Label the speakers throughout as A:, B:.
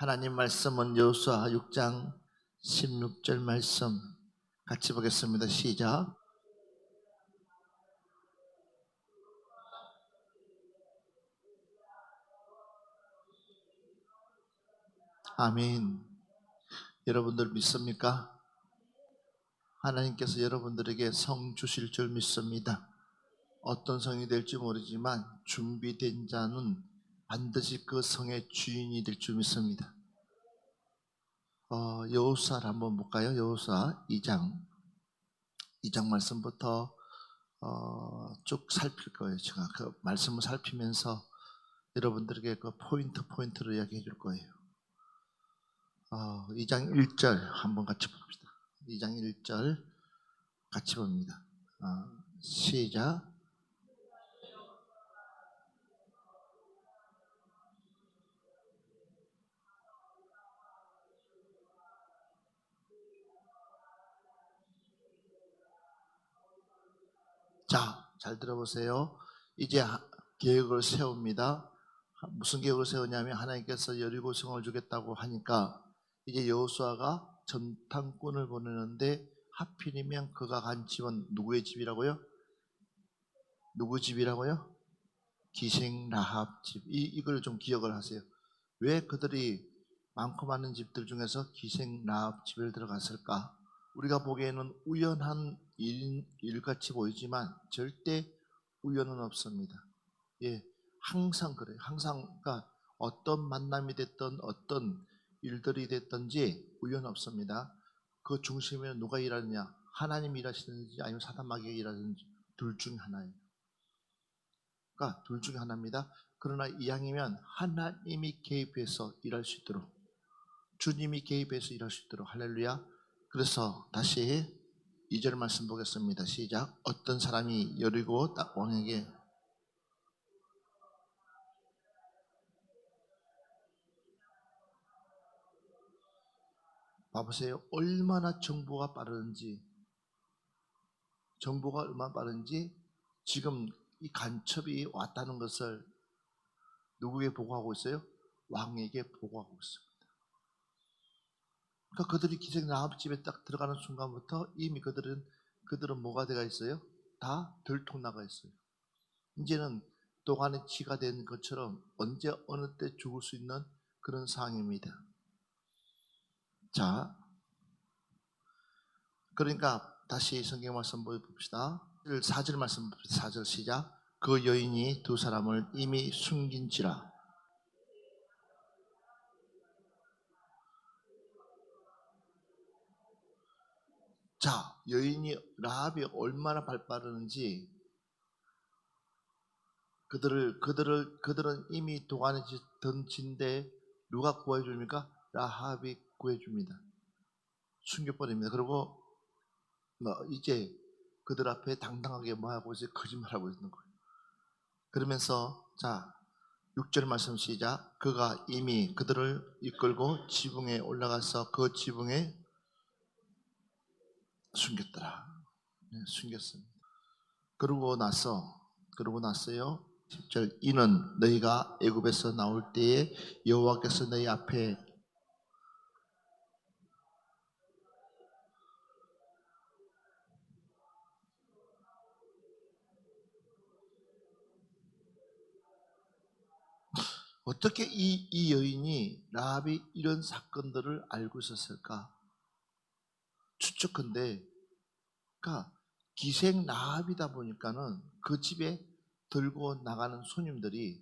A: 하나님 말씀은 여호수아 6장 16절 말씀 같이 보겠습니다. 시작. 아멘. 여러분들 믿습니까? 하나님께서 여러분들에게 성 주실 줄 믿습니다. 어떤 성이 될지 모르지만 준비된 자는 반드시 그 성의 주인이 될 줄 믿습니다. 여호수아를 한번 볼까요? 여호수아 2장 말씀부터 쭉 살필 거예요. 제가 그 말씀을 살피면서 여러분들에게 그 포인트로 이야기해 줄 거예요. 2장 1절 한번 같이 봅시다. 2장 1절 같이 봅니다. 시작. 자, 잘 들어보세요. 이제 계획을 세웁니다. 무슨 계획을 세우냐면 하나님께서 여리고성을 주겠다고 하니까 이제 여호수아가 전탄꾼을 보내는데 하필이면 그가 간 집은 누구의 집이라고요? 누구 집이라고요? 기생 라합 집. 이걸 좀 기억을 하세요. 왜 그들이 많고 많은 집들 중에서 기생 라합 집을 들어갔을까? 우리가 보기에는 우연한 일같이 보이지만 절대 우연은 없습니다. 예, 항상 그래요. 항상 그러니까 어떤 만남이 됐든 어떤 일들이 됐든지 우연 없습니다. 그 중심에 누가 일하느냐? 하나님이 일하시는지 아니면 사단 마귀가 일하는지 둘 중 하나예요. 그러니까 둘 중에 하나입니다. 그러나 이왕이면 하나님이 개입해서 일할 수 있도록, 주님이 개입해서 일할 수 있도록. 할렐루야. 그래서 다시 2절 말씀 보겠습니다. 시작. 어떤 사람이 여리고 왕에게 봐보세요. 얼마나 정보가 빠른지 지금 이 간첩이 왔다는 것을 누구에게 보고하고 있어요? 왕에게 보고하고 있습니다. 그러니까 그들이 기생 라합 집에 딱 들어가는 순간부터 이미 그들은 뭐가 되어 있어요? 다 들통나가 있어요. 이제는 도관의 치가 된 것처럼 언제 어느 때 죽을 수 있는 그런 상황입니다. 자, 그러니까 다시 성경 말씀 봅시다. 4절 말씀 봅시다. 4절 시작. 그 여인이 두 사람을 이미 숨긴지라. 자, 여인이 라합이 얼마나 발빠르는지 그들은 이미 도관에 던진데 누가 구해줍니까? 라합이 구해줍니다. 숨겨버립니다. 그리고 이제 그들 앞에 당당하게 뭐하고 있어요? 거짓말하고 있는 거예요. 그러면서 자 6절 말씀 시작. 그가 이미 그들을 이끌고 지붕에 올라가서 그 지붕에 숨겼더라. 네, 숨겼습니다. 그러고 났어요. 10절 이는 너희가 애굽에서 나올 때에 여호와께서 너희 앞에 어떻게 이 여인이 라합이 이런 사건들을 알고 있었을까? 추측컨대 그러니까 기생 라합이다 보니까는 그 집에 들고 나가는 손님들이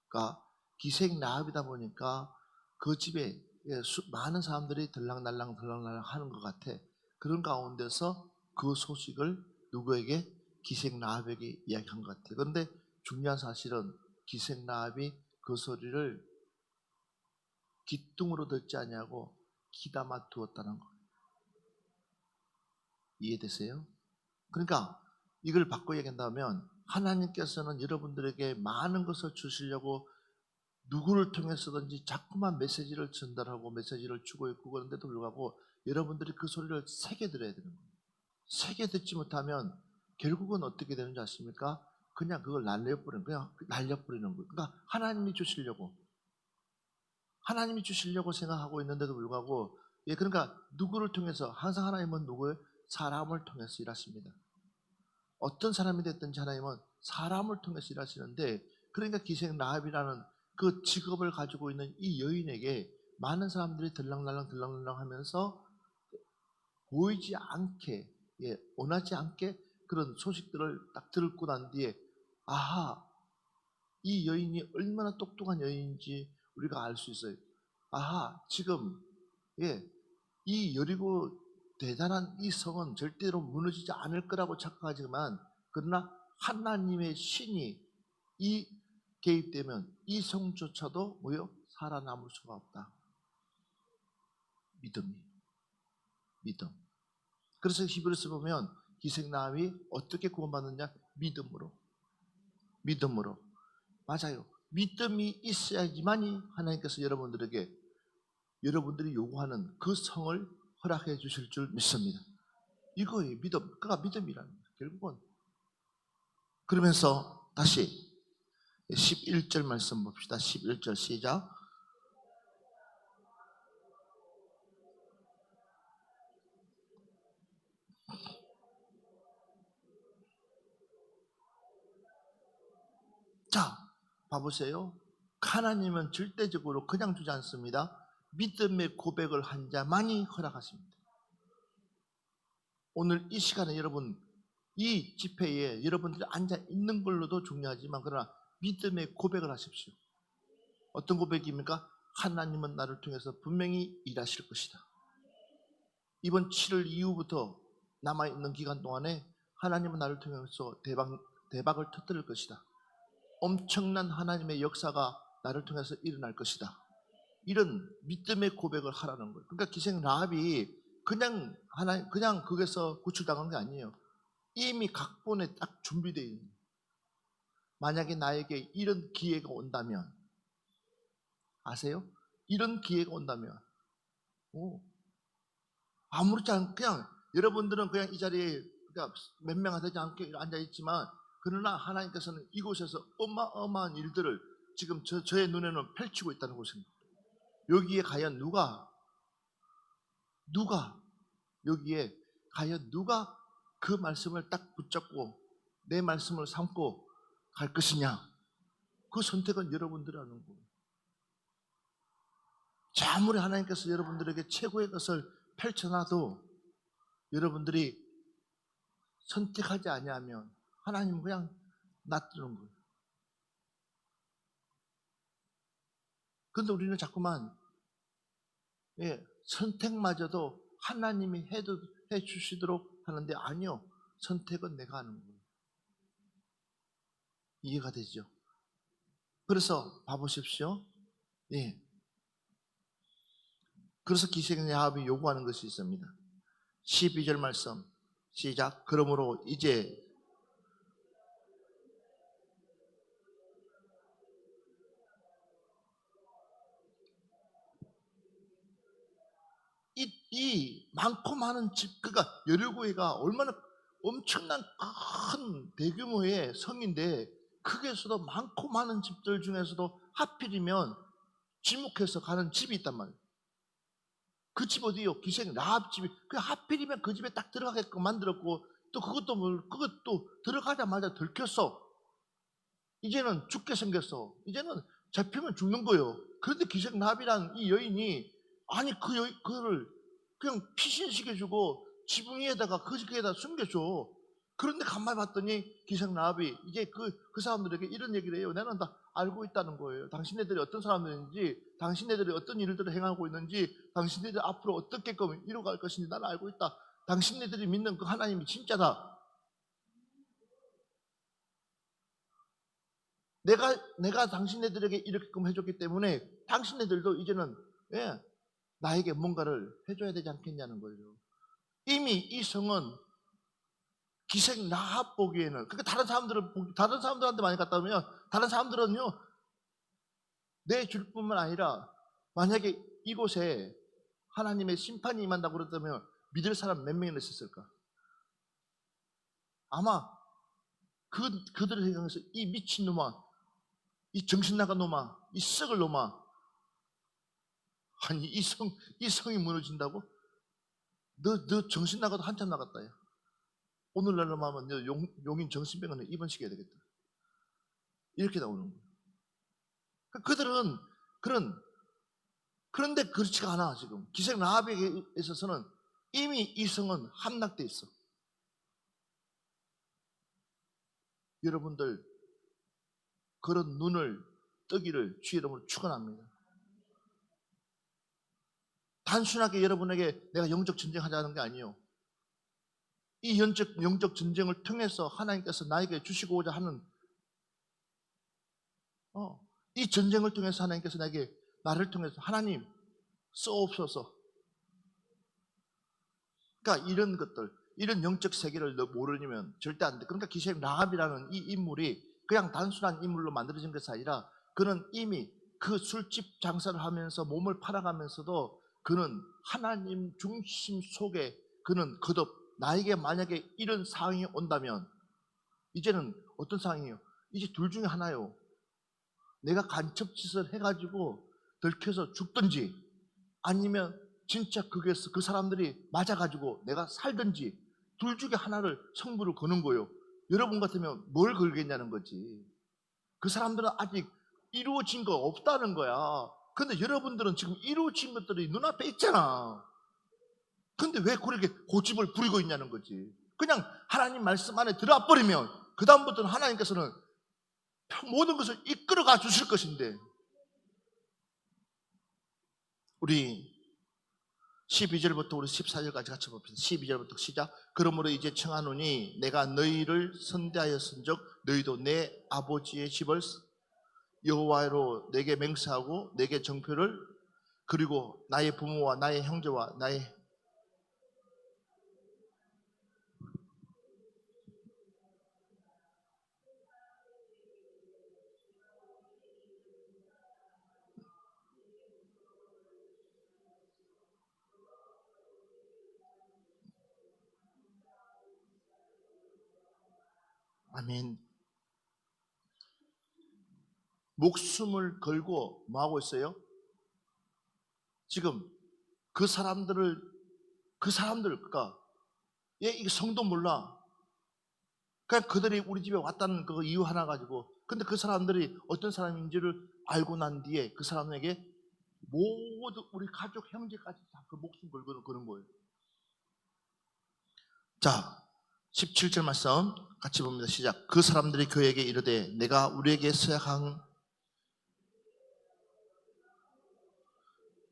A: 그러니까 기생 라합이다 보니까 그 집에 많은 사람들이 들락날락 하는 것 같아. 그런 가운데서 그 소식을 누구에게? 기생 라합에게 이야기한 것 같아. 그런데 중요한 사실은 기생 라합이 그 소리를 귀뚱으로 듣지 아니하고 귀담아 두었다는 거예요. 이해되세요? 그러니까 이걸 바꿔 얘기한다면 하나님께서는 여러분들에게 많은 것을 주시려고 누구를 통해서든지 자꾸만 메시지를 전달하고 메시지를 주고 있고 그런데도 불구하고 여러분들이 그 소리를 새겨 들어야 되는 거예요. 새겨 듣지 못하면 결국은 어떻게 되는지 아십니까? 그냥 그걸 날려버리는 거예요. 그러니까 하나님이 주시려고 하나님이 주시려고 생각하고 있는데도 불구하고 그러니까 누구를 통해서 항상 하나님은 누구를 사람을 통해서 일하십니다. 어떤 사람이 됐든지 하나님은 사람을 통해서 일하시는데 그러니까 기생 라합이라는 그 직업을 가지고 있는 이 여인에게 많은 사람들이 들락날락 하면서 보이지 않게 원하지 않게 그런 소식들을 딱 듣고 난 뒤에 아하 이 여인이 얼마나 똑똑한 여인인지 우리가 알 수 있어요. 아하 지금 이 여리고 대단한 이 성은 절대로 무너지지 않을 거라고 착각하지만 그러나 하나님의 신이 이 개입되면 이 성조차도 살아남을 수가 없다. 믿음. 그래서 히브리서 보면 기생나합이 어떻게 구원받느냐? 믿음으로. 맞아요. 믿음이 있어야지만이 하나님께서 여러분들이 요구하는 그 성을 허락해 주실 줄 믿습니다. 이거예요. 그가 믿음이라는 거예요. 결국은. 그러면서 다시 11절 말씀 봅시다. 11절 시작. 자, 봐보세요. 하나님은 절대적으로 그냥 주지 않습니다. 믿음의 고백을 한 자만이 허락하십니다. 오늘 이 시간에 여러분 이 집회에 여러분들이 앉아 있는 걸로도 중요하지만 그러나 믿음의 고백을 하십시오. 어떤 고백입니까? 하나님은 나를 통해서 분명히 일하실 것이다. 이번 7월 이후부터 남아있는 기간 동안에 하나님은 나를 통해서 대박을 터뜨릴 것이다. 엄청난 하나님의 역사가 나를 통해서 일어날 것이다. 이런 믿음의 고백을 하라는 거예요. 그러니까 기생 라합이 그냥 거기서 구출당한 게 아니에요. 이미 각본에 딱 준비되어 있는 거예요. 만약에 나에게 이런 기회가 온다면 아세요? 이런 기회가 온다면 아무렇지 않게 그냥 여러분들은 그냥 이 자리에 몇 명 되지 않게 앉아있지만 그러나 하나님께서는 이곳에서 어마어마한 일들을 지금 저의 눈에는 펼치고 있다는 것입니다. 여기에 과연 누가 여기에 과연 누가 그 말씀을 딱 붙잡고 내 말씀을 삼고 갈 것이냐? 그 선택은 여러분들이 하는 거예요. 아무리 하나님께서 여러분들에게 최고의 것을 펼쳐놔도 여러분들이 선택하지 아니하면 하나님은 그냥 놔두는 거예요. 그런데 우리는 자꾸만 선택마저도 하나님이 해주시도록 하는데 아니요. 선택은 내가 하는 거예요. 이해가 되죠? 그래서 봐보십시오. 그래서 기생 야합이 요구하는 것이 있습니다. 12절 말씀 시작. 그러므로 이제 이 많고 많은 집, 그러니까 여리고가 얼마나 엄청난 큰 대규모의 성인데 그게서도 많고 많은 집들 중에서도 하필이면 지목해서 가는 집이 있단 말이에요. 그 집 어디요? 기생 라합 집이. 그 하필이면 그 집에 딱 들어가게끔 만들었고 또 그것도 들어가자마자 들켰어. 이제는 죽게 생겼어. 이제는 잡히면 죽는 거예요. 그런데 기생 라합이라는 이 여인이 아니 그를 그냥 피신시켜주고 지붕 위에다가 그 집에다 숨겨줘. 그런데 가만히 봤더니 기생 라합이 이제 그 사람들에게 이런 얘기를 해요. 나는 다 알고 있다는 거예요. 당신네들이 어떤 사람들인지, 당신네들이 어떤 일들을 행하고 있는지, 당신네들이 앞으로 어떻게 이루어갈 것인지 나는 알고 있다. 당신네들이 믿는 그 하나님이 진짜다. 내가 당신네들에게 이렇게끔 해줬기 때문에 당신네들도 이제는 나에게 뭔가를 해줘야 되지 않겠냐는 거예요. 이미 이 성은 기생 라합 보기에는 그러니까 다른 사람들한테 많이 갔다 오면 다른 사람들은요 내줄 뿐만 아니라 만약에 이곳에 하나님의 심판이 임한다고 그랬다면 믿을 사람 몇 명이나 있었을까? 아마 그들을 향해서 이 미친놈아, 이 정신 나간 놈아, 이 썩을 놈아, 아니 이 성이 무너진다고? 너 정신 나가도 한참 나갔다. 야. 오늘날로 하면 너 용인 정신병원에 입원시켜야 되겠다. 이렇게 나오는 거예요. 그들은 그런데 그렇지가 않아. 지금 기생 라합에게 있어서는 이미 이 성은 함락돼 있어. 여러분들 그런 눈을 뜨기를 주의 이름으로 축원합니다. 단순하게 여러분에게 내가 영적 전쟁하자는 게 아니에요. 이 영적 전쟁을 통해서 하나님께서 나에게 주시고자 하는 이 전쟁을 통해서 하나님께서 나를 통해서 하나님 써옵소서. 그러니까 이런 것들, 이런 영적 세계를 너 모르면 절대 안 돼. 그러니까 기생 라합이라는 이 인물이 그냥 단순한 인물로 만들어진 것이 아니라 그는 이미 그 술집 장사를 하면서 몸을 팔아가면서도 그는 하나님 중심 속에 그는 거듭 나에게 만약에 이런 상황이 온다면 이제는 어떤 상황이에요? 이제 둘 중에 하나요. 내가 간첩짓을 해가지고 들켜서 죽든지 아니면 진짜 거기에서 그 사람들이 맞아가지고 내가 살든지 둘 중에 하나를 승부를 거는 거예요. 여러분 같으면 뭘 걸겠냐는 거지. 그 사람들은 아직 이루어진 거 없다는 거야. 근데 여러분들은 지금 이루어진 것들이 눈앞에 있잖아. 근데 왜 그렇게 고집을 부리고 있냐는 거지. 그냥 하나님 말씀 안에 들어와 버리면 그 다음부터는 하나님께서는 모든 것을 이끌어가 주실 것인데. 우리 12절부터 우리 14절까지 같이 봅시다. 12절부터 시작. 그러므로 이제 청하노니 내가 너희를 선대하였은즉 너희도 내 아버지의 집을 여호와로 내게 맹세하고 내게 정표를 그리고 나의 부모와 나의 형제와 나의 아멘. 목숨을 걸고 뭐 하고 있어요? 지금 그 사람들 그러니까 얘 이게 성도 몰라. 그냥 그들이 우리 집에 왔다는 그 이유 하나 가지고 근데 그 사람들이 어떤 사람인지를 알고 난 뒤에 그 사람에게 모두 우리 가족 형제까지 다 그 목숨 걸고 그런 거예요. 자 17절 말씀 같이 봅니다. 시작. 그 사람들이 그에게 이르되 내가 우리에게 서약한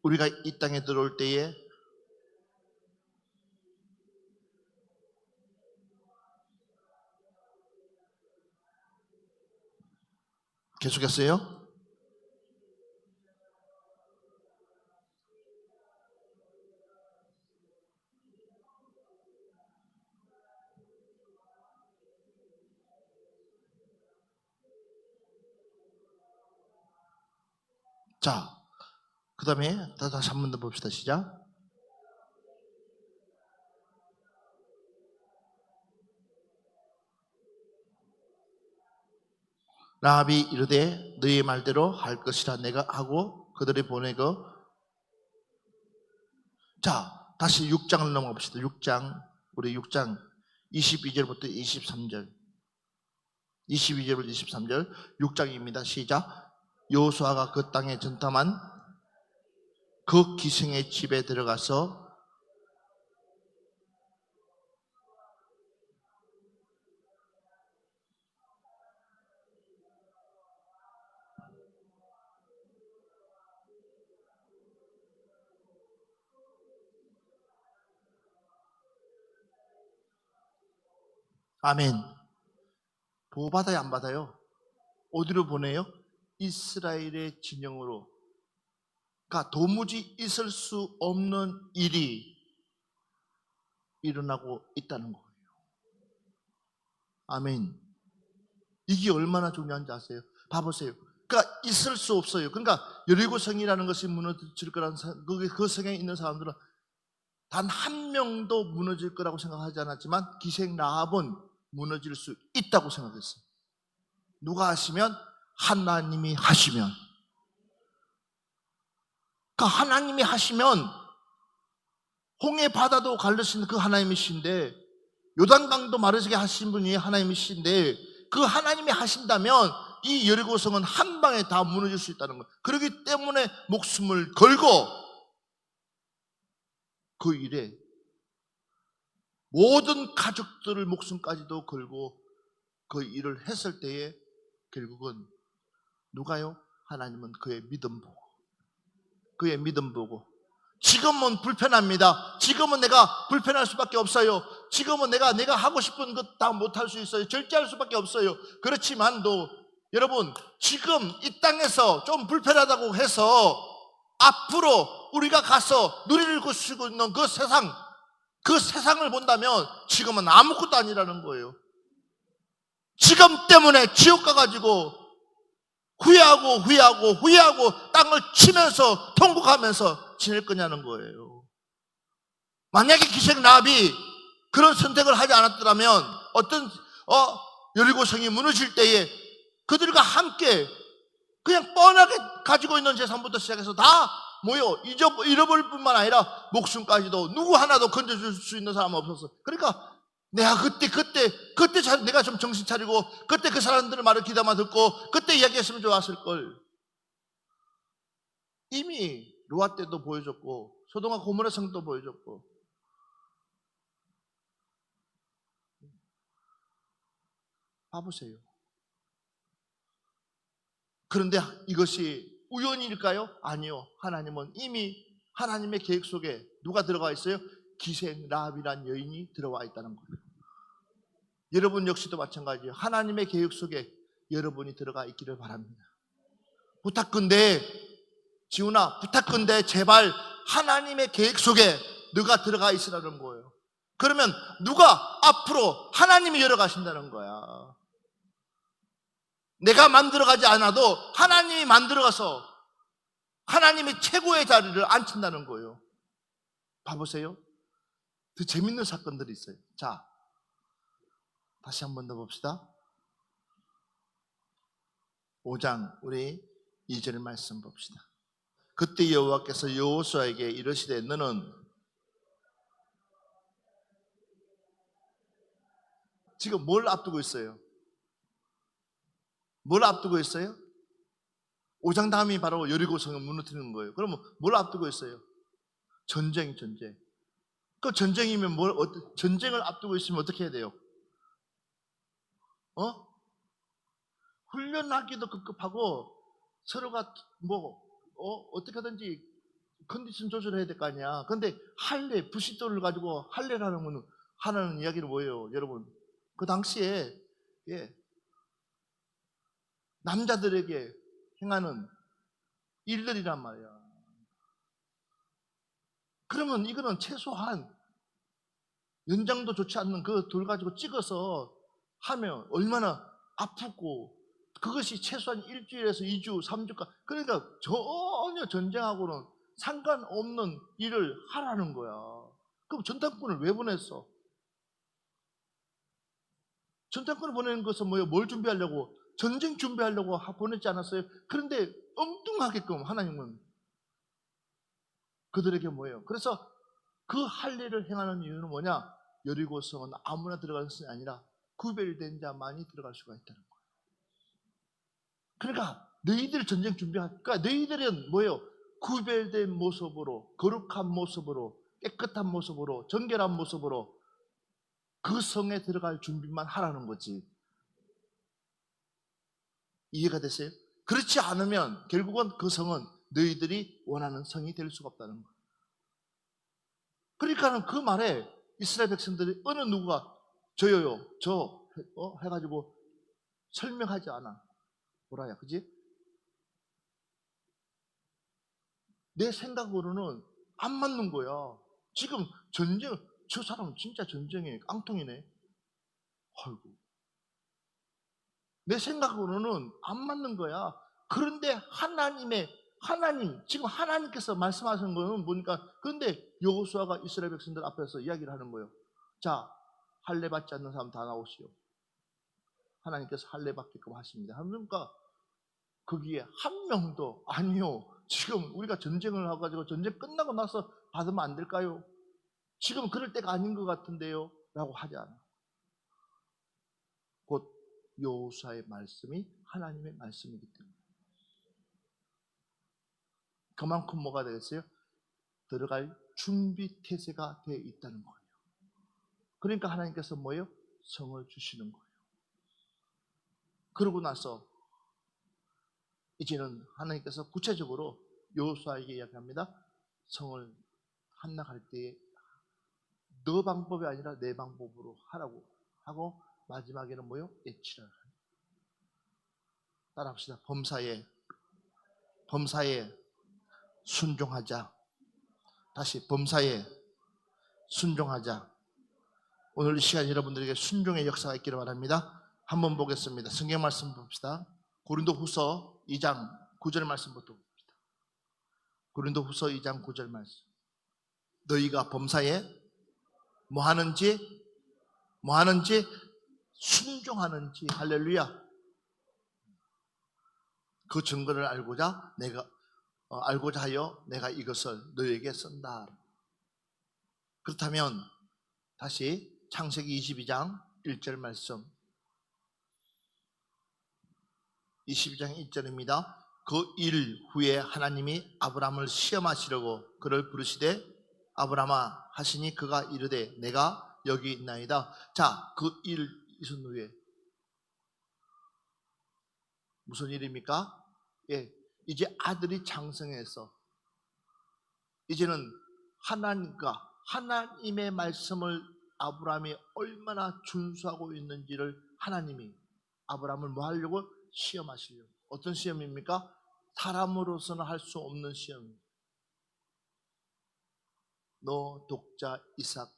A: 우리가 이 땅에 들어올 때에 계속했어요. 자, 그 다음에 다시 한 번 더 봅시다. 시작. 라합이 이르되 너희 말대로 할 것이라 내가 하고 그들이 보내고. 자, 다시 6장을 넘어가 봅시다. 6장 우리 6장 22절부터 23절 22절부터 23절 6장입니다. 시작. 여호수아가 그 땅에 전탐한 그 기생의 집에 들어가서 아멘. 보호 받아요, 안 받아요? 어디로 보내요? 이스라엘의 진영으로. 그러니까 도무지 있을 수 없는 일이 일어나고 있다는 거예요. 아멘. 이게 얼마나 중요한지 아세요? 봐보세요. 그러니까 있을 수 없어요. 그러니까 여리고성이라는 것이 무너질 거라는 그 성에 있는 사람들은 단 한 명도 무너질 거라고 생각하지 않았지만 기생 라합은 무너질 수 있다고 생각했어요. 누가 하시면? 하나님이 하시면. 그 하나님이 하시면 홍해 바다도 갈르시는 그 하나님이신데, 요단강도 마르게 하신 분이 하나님이신데, 그 하나님이 하신다면 이 여리고성은 한 방에 다 무너질 수 있다는 거예요. 그렇기 때문에 목숨을 걸고 그 일에 모든 가족들을 목숨까지도 걸고 그 일을 했을 때에 결국은 누가요? 하나님은 그의 믿음 보고 지금은 불편합니다. 지금은 내가 불편할 수밖에 없어요. 지금은 내가 하고 싶은 것 다 못할 수 있어요. 절제할 수밖에 없어요. 그렇지만도 여러분, 지금 이 땅에서 좀 불편하다고 해서 앞으로 우리가 가서 누리를 구시고 있는 그 세상을 본다면 지금은 아무것도 아니라는 거예요. 지금 때문에 지옥 가가지고 후회하고 땅을 치면서 통곡하면서 지낼 거냐는 거예요. 만약에 기생 라합이 그런 선택을 하지 않았더라면 여리고성이 무너질 때에 그들과 함께 그냥 뻔하게 가지고 있는 재산부터 시작해서 다 잃어버릴 뿐만 아니라 목숨까지도 누구 하나도 건져줄 수 있는 사람은 없었어. 그러니까 내가 그때 내가 좀 정신 차리고 그때 그 사람들의 말을 귀담아 듣고 그때 이야기했으면 좋았을 걸. 이미 로아 때도 보여줬고 소돔과 고모라 성도 보여줬고. 봐보세요. 그런데 이것이 우연일까요? 아니요. 하나님은 이미 하나님의 계획 속에 누가 들어가 있어요? 기생 라합이란 여인이 들어와 있다는 거예요. 여러분 역시도 마찬가지예요. 하나님의 계획 속에 여러분이 들어가 있기를 바랍니다. 부탁건대 지훈아, 부탁건대 제발 하나님의 계획 속에 너가 들어가 있으라는 거예요. 그러면 누가 앞으로 하나님이 열어가신다는 거야. 내가 만들어가지 않아도 하나님이 만들어가서 하나님이 최고의 자리를 앉힌다는 거예요. 봐보세요. 더 재밌는 사건들이 있어요. 자, 다시 한 번 더 봅시다. 5장 우리 2절 말씀 봅시다. 그때 여호와께서 여호수아에게 이르시되 너는 지금 뭘 앞두고 있어요? 뭘 앞두고 있어요? 5장 다음이 바로 여리고성을 무너뜨리는 거예요. 그러면 뭘 앞두고 있어요? 전쟁. 그 전쟁이면 전쟁을 앞두고 있으면 어떻게 해야 돼요? 훈련하기도 급급하고 서로가 어떻게 하든지 컨디션 조절해야 될 거 아니야. 근데 부싯돌을 가지고 할례라는 거는 하는 이야기는 뭐예요, 여러분? 그 당시에 남자들에게 행하는 일들이란 말이야. 그러면 이거는 최소한 연장도 좋지 않는 그 돌 가지고 찍어서 하면 얼마나 아프고, 그것이 최소한 1주일에서 2주, 3주까지. 그러니까 전혀 전쟁하고는 상관없는 일을 하라는 거야. 그럼 전탄꾼을 왜 보냈어? 전탄꾼을 보내는 것은 뭐예요? 뭘 준비하려고? 전쟁 준비하려고 보냈지 않았어요? 그런데 엉뚱하게끔 하나님은 그들에게 뭐예요? 그래서 그 할례를 행하는 이유는 뭐냐? 여리고성은 아무나 들어가는 것이 아니라 구별된 자만이 들어갈 수가 있다는 거예요. 그러니까 너희들 전쟁 그러니까 너희들은 뭐예요? 구별된 모습으로, 거룩한 모습으로, 깨끗한 모습으로, 정결한 모습으로 그 성에 들어갈 준비만 하라는 거지. 이해가 되세요? 그렇지 않으면 결국은 그 성은 너희들이 원하는 성이 될 수가 없다는 거예요. 그러니까 그 말에 이스라엘 백성들이 어느 누구가 해가지고 설명하지 않아. 뭐라야, 그지? 내 생각으로는 안 맞는 거야. 지금 저 사람은 진짜 전쟁에 깡통이네. 아이고. 내 생각으로는 안 맞는 거야. 그런데 지금 하나님께서 말씀하시는 거는 보니까, 그런데 여호수아가 이스라엘 백성들 앞에서 이야기를 하는 거예요. 자, 할례 받지 않는 사람 다 나오시오. 하나님께서 할례 받게끔 하십니다. 그러니까 거기에 한 명도 아니요, 지금 우리가 전쟁을 해가지고 전쟁 끝나고 나서 받으면 안 될까요? 지금 그럴 때가 아닌 것 같은데요? 라고 하지 않아. 곧 여호수아의 말씀이 하나님의 말씀이기 때문에. 그만큼 뭐가 되겠어요? 들어갈 준비 태세가 되어 있다는 거예요. 그러니까 하나님께서 뭐예요? 성을 주시는 거예요. 그러고 나서 이제는 하나님께서 구체적으로 여호수아에게 이야기합니다. 성을 함락할 때에 너 방법이 아니라 내 방법으로 하라고 하고 마지막에는 뭐요? 예치라. 따라합시다. 범사에 순종하자. 다시 범사에 순종하자. 오늘 이 시간 여러분들에게 순종의 역사가 있기를 바랍니다. 한번 보겠습니다. 성경 말씀 봅시다. 고린도후서 2장 9절 말씀부터 봅시다. 고린도후서 2장 9절 말씀. 너희가 범사에 뭐 하는지 순종하는지. 할렐루야. 그 증거를 알고자 하여 내가 이것을 너희에게 쓴다. 그렇다면 다시 창세기 22장 1절 말씀. 22장 1절입니다. 그 일 후에 하나님이 아브라함을 시험하시려고 그를 부르시되 아브라함아 하시니 그가 이르되 내가 여기 있나이다. 자, 그 일 있은 후에 무슨 일입니까? 예, 이제 아들이 장성해서 이제는 하나님의 말씀을 아브라함이 얼마나 준수하고 있는지를 하나님이 아브라함을 뭐 하려고? 시험하시려고. 어떤 시험입니까? 사람으로서는 할 수 없는 시험입니다. 너 독자 이삭.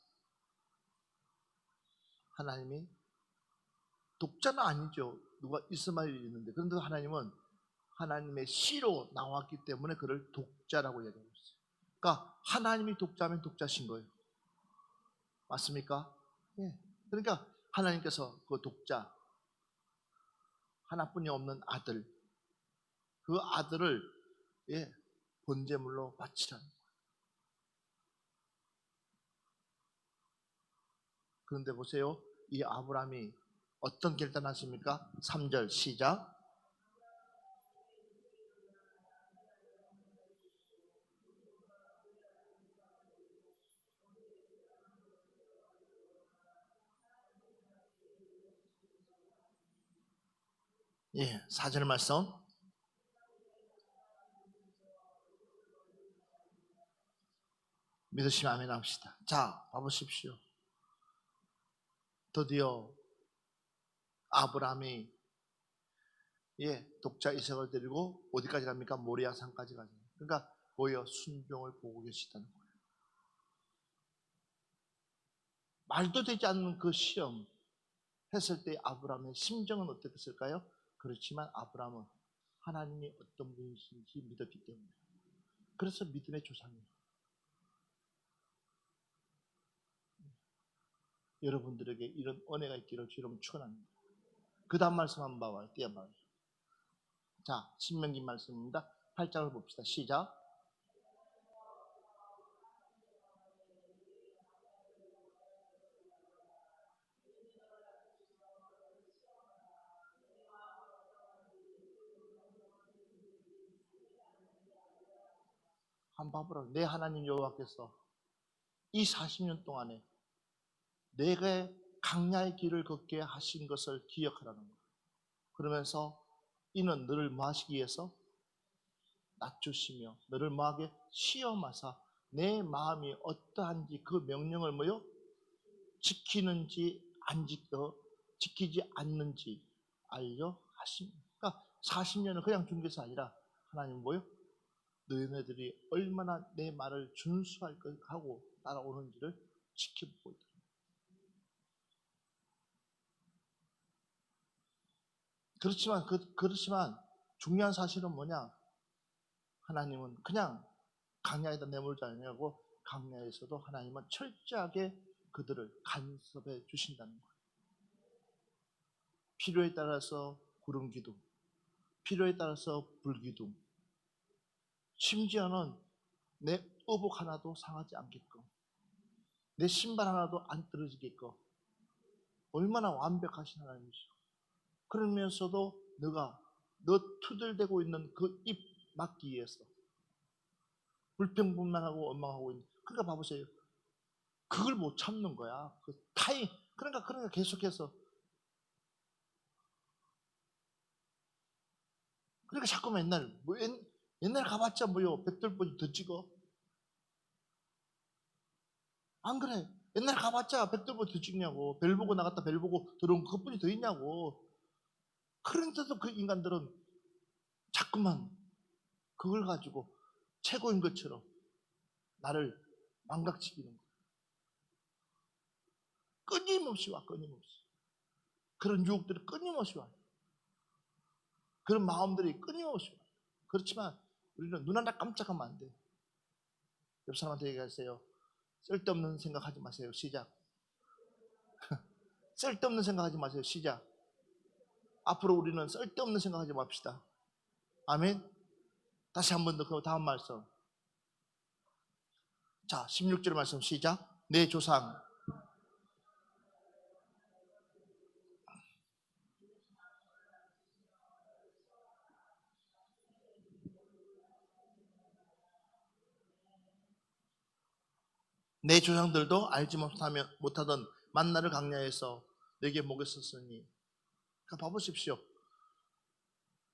A: 하나님이 독자는 아니죠. 누가 이스마엘이 있는데. 그런데 하나님은 하나님의 씨로 나왔기 때문에 그를 독자라고 얘기하고 있어요. 그러니까 하나님이 독자면 독자신 거예요. 맞습니까? 예. 그러니까 하나님께서 그 독자, 하나뿐이 없는 아들, 그 아들을 번제물로 바치라는 거예요. 그런데 보세요. 이 아브라함이 어떤 결단하십니까? 3절 시작. 예, 4절 말씀. 믿으시면 아멘 합시다. 자, 봐보십시오. 드디어 아브라함이 독자 이삭을 데리고 어디까지 갑니까? 모리아 산까지 가죠. 그러니까 모여 순종을 보고 계시다는 거예요. 말도 되지 않는 그 시험 했을 때 아브라함의 심정은 어떻겠을까요? 그렇지만 아브라함은 하나님이 어떤 분이신지 믿었기 때문에. 그래서 믿음의 조상이에요. 여러분들에게 이런 은혜가 있기를 주로 축원합니다. 그 다음 말씀 한번 봐봐요. 띄어봐요. 자, 신명기 말씀입니다. 8장을 봅시다. 시작. 한번 봐보라. 내 하나님 여호와께서 이 40년 동안에 내게 강야의 길을 걷게 하신 것을 기억하라는 거예요. 그러면서 이는 너를 뭐 하시기 위해서? 낮추시며 너를 뭐하게? 시험하사 내 마음이 어떠한지 그 명령을 뭐요? 지키는지 지키지 않는지 알려 하십니다. 그러니까 40년을 그냥 준 것이 아니라 하나님 뭐요? 너희네들이 얼마나 내 말을 준수할 것 하고 따라오는지를 지켜보고 있다. 그렇지만 중요한 사실은 뭐냐? 하나님은 그냥 강야에다 내몰지 않냐고. 강야에서도 하나님은 철저하게 그들을 간섭해 주신다는 거예요. 필요에 따라서 구름 기둥, 필요에 따라서 불 기둥, 심지어는 내 의복 하나도 상하지 않게끔, 내 신발 하나도 안 떨어지게끔 얼마나 완벽하신 하나님이시오. 그러면서도 너 투덜대고 있는 그 입 막기 위해서 불평불만하고 원망하고 있는, 그러니까 봐보세요. 그걸 못 참는 거야. 그 타임. 그러니까 계속해서, 그러니까 자꾸만 옛날 가봤자 뭐요, 백돌보지 더 찍어. 안 그래? 옛날 가봤자 백돌보지 더 찍냐고. 별 보고 나갔다 별 보고 들어온 그것뿐이 더 있냐고. 그런데도 그 인간들은 자꾸만 그걸 가지고 최고인 것처럼 나를 망각시키는 거야. 끊임없이 와, 끊임없이. 그런 유혹들이 끊임없이 와. 그런 마음들이 끊임없이 와. 그렇지만 우리는 눈 하나 깜짝하면 안 돼. 옆 사람한테 얘기하세요. 쓸데없는 생각하지 마세요. 시작. 쓸데없는 생각하지 마세요. 시작. 앞으로 우리는 쓸데없는 생각하지 맙시다. 아멘. 다시 한 번 더 그 다음 말씀. 자, 16절 말씀 시작. 내 조상 내 조상들도 알지 못하던 만나를 강야에서 내게 먹였었으니. 그러니까 봐보십시오.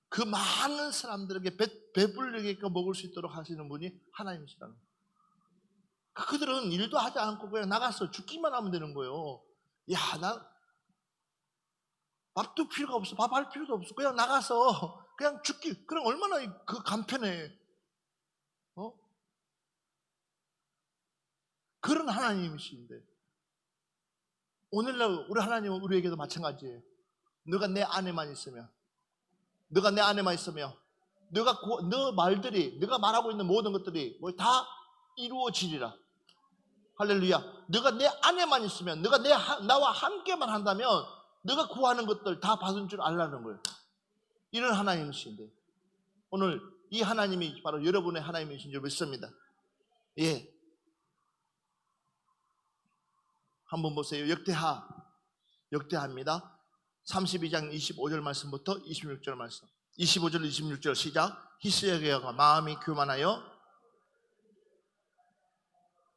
A: 그 많은 사람들에게 배불리게 먹을 수 있도록 하시는 분이 하나님이시라는 거예요. 그들은 일도 하지 않고 그냥 나가서 죽기만 하면 되는 거예요. 야, 나 밥도 필요가 없어. 밥 할 필요도 없어. 그냥 나가서 그냥 죽기. 그럼 얼마나 그 간편해. 어? 그런 하나님이신데 오늘날 우리 하나님은 우리에게도 마찬가지예요. 너가 내 안에만 있으면, 너가 내 안에만 있으면, 너 말들이, 네가 말하고 있는 모든 것들이 뭐 다 이루어지리라. 할렐루야. 너가 내 안에만 있으면, 나와 함께만 한다면 너가 구하는 것들 다 받은 줄 알라는 거예요. 이런 하나님이신데 오늘 이 하나님이 바로 여러분의 하나님이신 줄 믿습니다. 예, 한번 보세요. 역대하입니다. 32장 25절 말씀부터 26절 말씀. 25절 26절 시작. 히스기야가 마음이 교만하여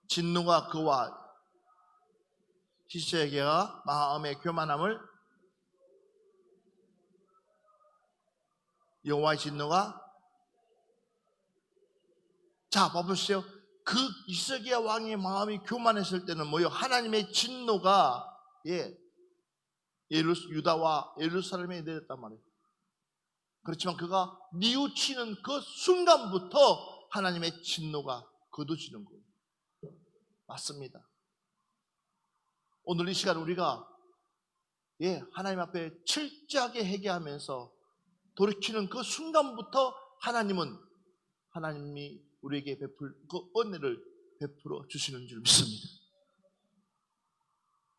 A: 진노가 그와 히스기야가 마음의 교만함을 여호와의 진노가, 자 봐보세요. 그 히스기야 왕의 마음이 교만했을 때는 뭐요? 하나님의 진노가 유다와 예루살렘에 내렸단 말이에요. 그렇지만 그가 뉘우치는 그 순간부터 하나님의 진노가 거두지는 거예요. 맞습니다. 오늘 이 시간 우리가 하나님 앞에 철저하게 회개하면서 돌이키는 그 순간부터 하나님이 우리에게 베풀 그 은혜를 베풀어 주시는 줄 믿습니다.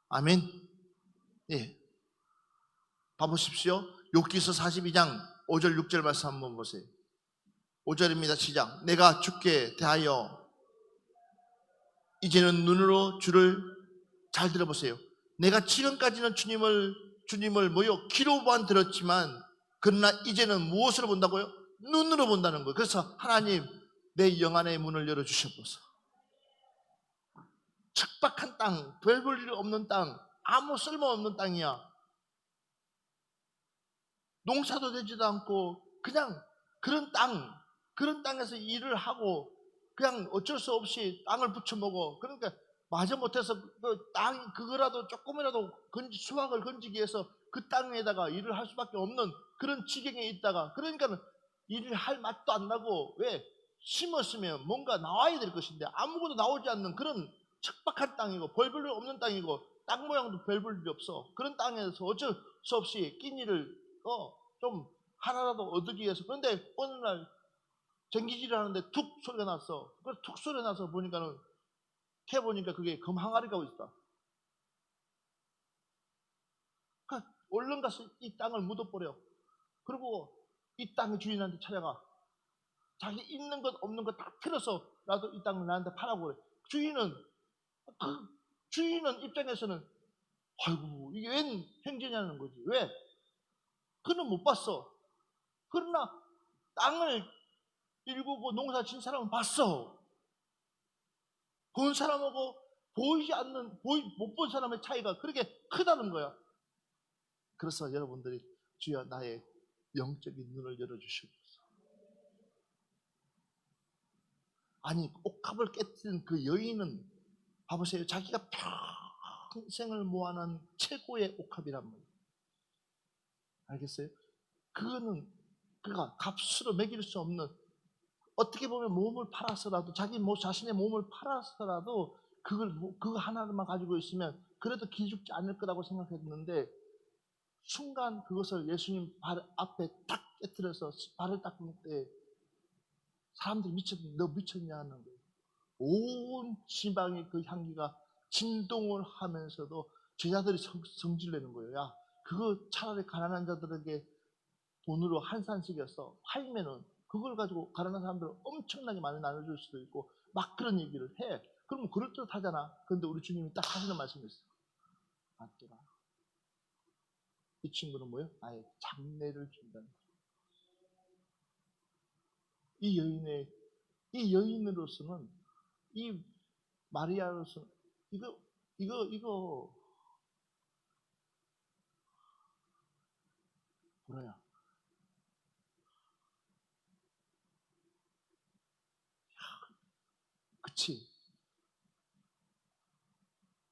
A: 아멘. 예. 봐보십시오. 욥기서 42장 5절 6절 말씀 한번 보세요. 5절입니다. 시작. 내가 주께 대하여 이제는 눈으로 주를, 잘 들어보세요. 내가 지금까지는 주님을 귀로만 들었지만 그러나 이제는 무엇으로 본다고요? 눈으로 본다는 거예요. 그래서 하나님, 내 영안의 문을 열어주셔보소. 척박한 땅, 별 볼 일 없는 땅, 아무 쓸모없는 땅이야. 농사도 되지도 않고 그냥 그런 땅에서 일을 하고 그냥 어쩔 수 없이 땅을 부쳐먹어. 그러니까 마지못해서 그 땅 그거라도 조금이라도 수확을 건지기 위해서 그 땅에다가 일을 할 수밖에 없는 그런 지경에 있다가, 그러니까 일을 할 맛도 안 나고, 왜? 심었으면 뭔가 나와야 될 것인데 아무것도 나오지 않는 그런 척박한 땅이고 별 볼 일 없는 땅이고 땅 모양도 별 볼 일이 없어. 그런 땅에서 어쩔 수 없이 끼니를 좀 하나라도 얻기 위해서. 그런데 어느 날 전기질을 하는데 툭 소리가 났어. 그래서 툭 소리가 나서 캐보니까 그게 검 항아리가 있다. 그러니까 얼른 가서 이 땅을 묻어버려. 그리고 이 땅의 주인한테 찾아가. 자기 있는 것 없는 것 다 틀어서라도 이 땅을 나한테 팔라고 그래. 주인은 입장에서는 아이고 이게 웬 형제냐는 거지. 왜? 그는 못 봤어. 그러나 땅을 일구고 농사 진 사람은 봤어. 본 사람하고 보이지 않는 못 본 사람의 차이가 그렇게 크다는 거야. 그래서 여러분들이 주여 나의 영적인 눈을 열어주시옵소서. 아니 옥합을 깨뜨린 그 여인은 봐보세요. 자기가 평생을 모아놓은 최고의 옥합이란 말이에요. 알겠어요? 그거는 그가 값으로 매길 수 없는, 어떻게 보면 몸을 팔아서라도 자기 자신의 몸을 팔아서라도 그거 하나만 가지고 있으면 그래도 기죽지 않을 거라고 생각했는데 순간 그것을 예수님 발 앞에 딱 깨뜨려서 발을 닦을 때 사람들이 너 미쳤냐 하는 거예요. 온 지방의 그 향기가 진동을 하면서도 제자들이 성질내는 거예요. 야, 그거 차라리 가난한 자들에게 돈으로 한 산씩이어서 팔면은 그걸 가지고 가난한 사람들은 엄청나게 많이 나눠줄 수도 있고 막 그런 얘기를 해. 그러면 그럴듯하잖아. 그런데 우리 주님이 딱 하시는 말씀이 있어요. 맞더라. 이 친구는 뭐예요? 아예 장례를 준다는 거예요. 이 여인으로서는, 이 마리아로서는 이거 뭐야? 그치?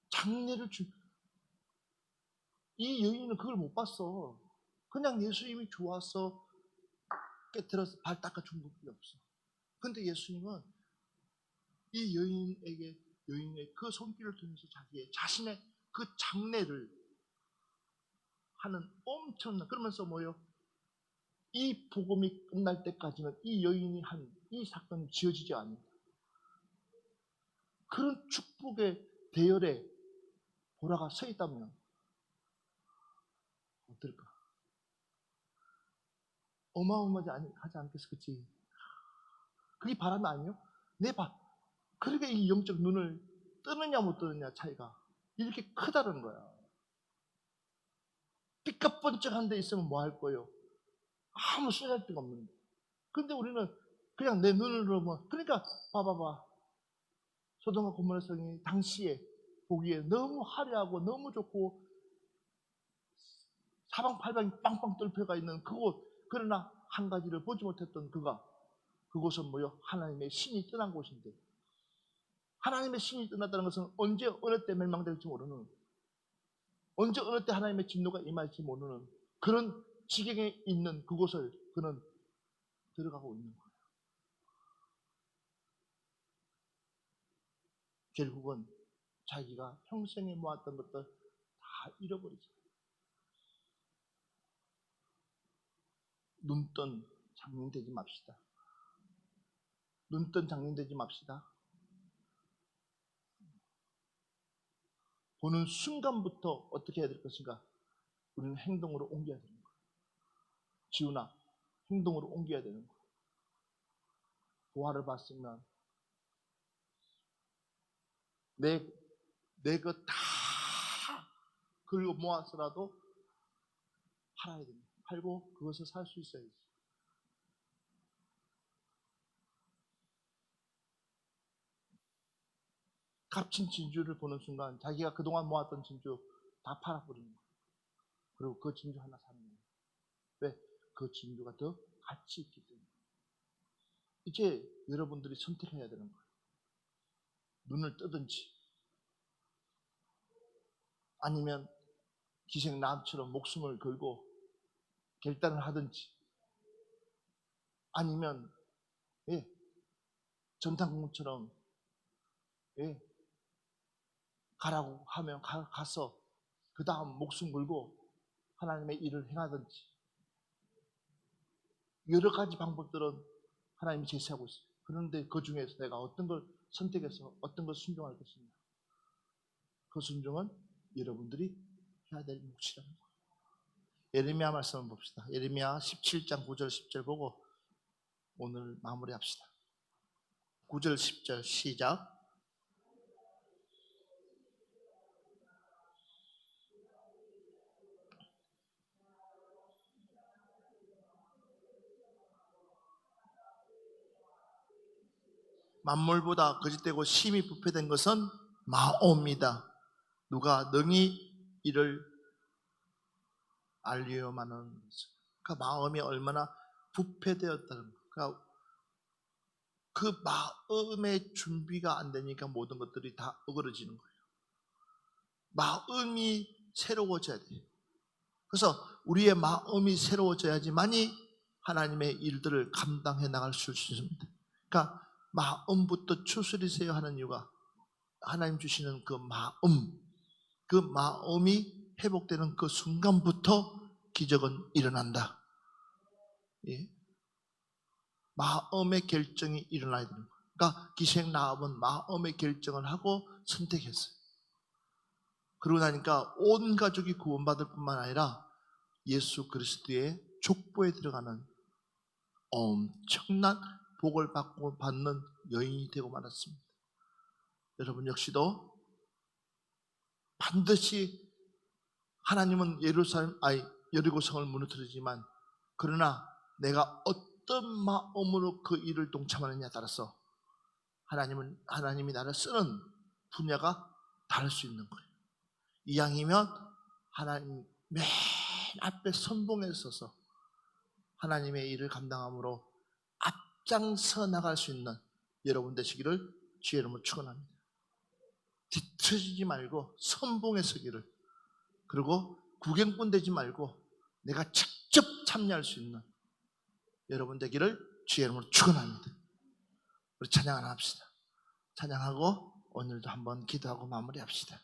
A: 장례를 이 여인은 그걸 못 봤어. 그냥 예수님이 좋아서 깨트려서 발 닦아준 것밖에 없어. 근데 예수님은 이 여인의 그 손길을 통해서 자신의 그 장례를 하는 엄청난, 그러면서 뭐요? 이 복음이 끝날 때까지는 이 여인이 한 이 사건이 지어지지 않는다. 그런 축복의 대열에 보라가 서 있다면 어떨까? 어마어마하지 않겠어, 그치? 그게 바람이 아니요? 그러게 이 영적 눈을 뜨느냐 못 뜨느냐 차이가 이렇게 크다는 거야. 삐까뻔쩍한 데 있으면 뭐 할 거예요? 아무 쓰잘데가 없는데. 근데 우리는 그냥 내 눈으로 그러니까 봐봐봐. 소돔과 고모라 성이 당시에 보기에 너무 화려하고 너무 좋고 사방팔방이 빵빵 뚫혀가 있는 그곳, 그러나 한 가지를 보지 못했던 그곳은 뭐요? 하나님의 신이 떠난 곳인데, 하나님의 신이 떠났다는 것은 언제 어느 때 멸망될지 모르는, 언제 어느 때 하나님의 진노가 임할지 모르는 그런 지경에 있는 그곳을 그는 들어가고 있는 거예요. 결국은 자기가 평생에 모았던 것들 다 잃어버리죠. 눈뜬 장님 되지 맙시다. 눈뜬 장님 되지 맙시다. 보는 순간부터 어떻게 해야 될 것인가? 우리는 행동으로 옮겨야 되는 거예요. 지훈아, 행동으로 옮겨야 되는 거예요. 보화를 봤으면 내 것 다 긁어 모아서라도 팔아야 됩니다. 팔고 그것을 살 수 있어야지. 값진 진주를 보는 순간 자기가 그동안 모았던 진주 다 팔아버리는 거예요. 그리고 그 진주 하나 사는 거예요. 왜? 그 진주가 더 가치 있기 때문에. 이제 여러분들이 선택해야 되는 거예요. 눈을 뜨든지 아니면 기생남처럼 목숨을 걸고 결단을 하든지, 아니면 전탄공처럼 가라고 하면 가서 그 다음 목숨 걸고 하나님의 일을 행하든지, 여러 가지 방법들은 하나님이 제시하고 있어요. 그런데 그 중에서 내가 어떤 걸 선택해서 어떤 걸 순종할 것이냐, 그 순종은 여러분들이 해야 될 몫이라는 거예요. 예레미야 말씀을 봅시다. 예레미야 17장 9절 10절 보고 오늘 마무리합시다. 9절 10절 시작. 만물보다 거짓되고 심히 부패된 것은 마음이다. 누가 능히 이를 알리오마는. 그 마음이 얼마나 부패되었다는 거. 그러니까 그 마음의 준비가 안 되니까 모든 것들이 다 어그러지는 거예요. 마음이 새로워져야 돼요. 그래서 우리의 마음이 새로워져야지만이 하나님의 일들을 감당해 나갈 수 있습니다. 그러니까 마음부터 추스리세요 하는 이유가 하나님 주시는 그 마음이 회복되는 그 순간부터 기적은 일어난다. 예? 마음의 결정이 일어나야 되는 거예요. 그러니까 기생 라합은 마음의 결정을 하고 선택했어요. 그러고 나니까 온 가족이 구원받을 뿐만 아니라 예수 그리스도의 족보에 들어가는 엄청난 복을 받는 여인이 되고 말았습니다. 여러분 역시도 반드시 하나님은 여리고성을 무너뜨리지만 그러나 내가 어떤 마음으로 그 일을 동참하느냐에 따라서 하나님이 나를 쓰는 분야가 다를 수 있는 거예요. 이왕이면 하나님 맨 앞에 선봉에 서서 하나님의 일을 감당함으로 앞장서 나갈 수 있는 여러분 되시기를 주의 이름으로 축원합니다. 뒤처지지 말고 선봉에 서기를, 그리고 구경꾼 되지 말고 내가 직접 참여할 수 있는 여러분 되기를 주의 이름으로 축원합니다. 우리 찬양 하나 합시다. 찬양하고 오늘도 한번 기도하고 마무리합시다.